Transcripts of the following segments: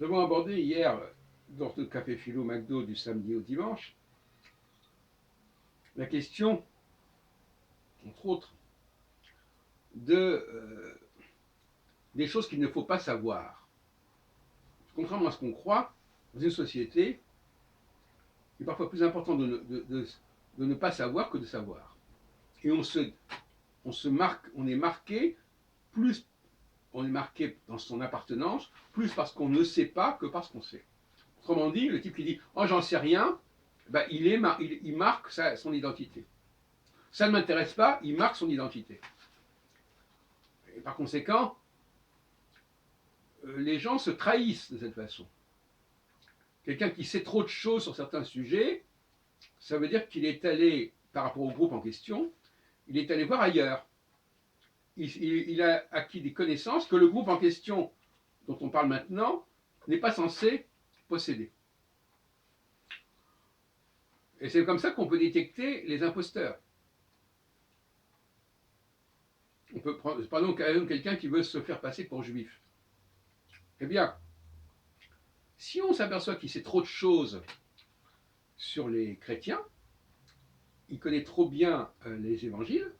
Nous avons abordé hier, dans notre café philo McDo du samedi au dimanche, la question, entre autres, des choses qu'il ne faut pas savoir. Contrairement à ce qu'on croit, dans une société, il est parfois plus important de ne pas savoir que de savoir. Et on est marqué plus, on est marqué dans son appartenance, plus parce qu'on ne sait pas que parce qu'on sait. Autrement dit, le type qui dit « Oh, j'en sais rien », ben, il marque son identité. Ça ne m'intéresse pas, il marque son identité. Et par conséquent, les gens se trahissent de cette façon. Quelqu'un qui sait trop de choses sur certains sujets, ça veut dire qu'il est allé, par rapport au groupe en question, il est allé voir ailleurs. Il a acquis des connaissances que le groupe en question, dont on parle maintenant, n'est pas censé posséder. Et c'est comme ça qu'on peut détecter les imposteurs. On peut prendre, par exemple, quelqu'un qui veut se faire passer pour juif. Eh bien, si on s'aperçoit qu'il sait trop de choses sur les chrétiens, il connaît trop bien les évangiles,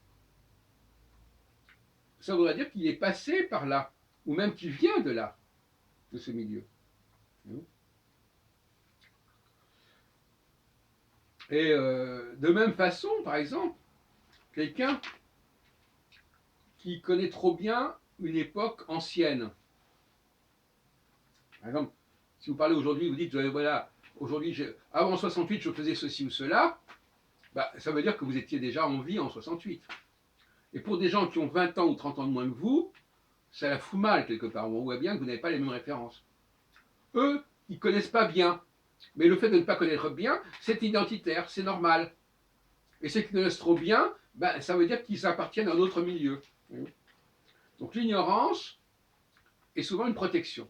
ça voudrait dire qu'il est passé par là, ou même qu'il vient de là, de ce milieu. Et de même façon, par exemple, quelqu'un qui connaît trop bien une époque ancienne. Par exemple, si vous parlez aujourd'hui, vous dites, voilà, aujourd'hui, avant 68, je faisais ceci ou cela, bah, ça veut dire que vous étiez déjà en vie en 68. Et pour des gens qui ont 20 ans ou 30 ans de moins que vous, ça la fout mal quelque part. On voit bien que vous n'avez pas les mêmes références. Eux, ils ne connaissent pas bien. Mais le fait de ne pas connaître bien, c'est identitaire, c'est normal. Et ceux qui connaissent trop bien, ben, ça veut dire qu'ils appartiennent à un autre milieu. Donc l'ignorance est souvent une protection.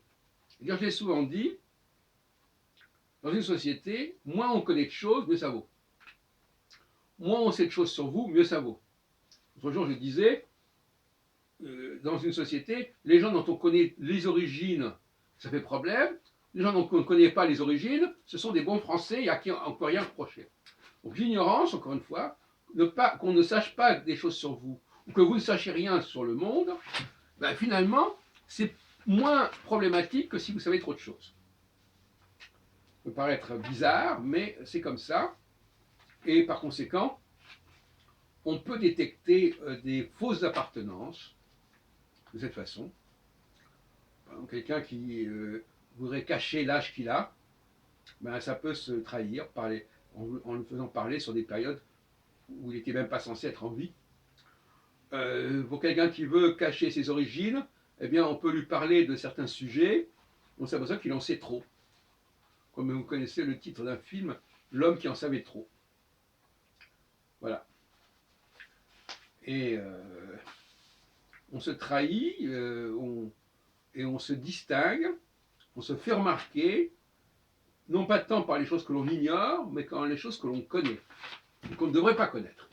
Je l'ai souvent dit, dans une société, moins on connaît de choses, mieux ça vaut. Moins on sait de choses sur vous, mieux ça vaut. L'autre jour, je disais, dans une société, les gens dont on connaît les origines, ça fait problème. Les gens dont on ne connaît pas les origines, ce sont des bons Français et à qui on ne peut rien reprocher. Donc l'ignorance, encore une fois, qu'on ne sache pas des choses sur vous, ou que vous ne sachiez rien sur le monde, ben finalement, c'est moins problématique que si vous savez trop de choses. Ça peut paraître bizarre, mais c'est comme ça. Et par conséquent, on peut détecter des fausses appartenances de cette façon. Quelqu'un qui voudrait cacher l'âge qu'il a, ben ça peut se trahir en le faisant parler sur des périodes où il n'était même pas censé être en vie. Pour quelqu'un qui veut cacher ses origines, eh bien, on peut lui parler de certains sujets, on s'aperçoit qu'il en sait trop. Comme vous connaissez le titre d'un film, L'homme qui en savait trop. Voilà. Et on se trahit, et on se distingue, on se fait remarquer, non pas tant par les choses que l'on ignore, mais par les choses que l'on connaît, et qu'on ne devrait pas connaître.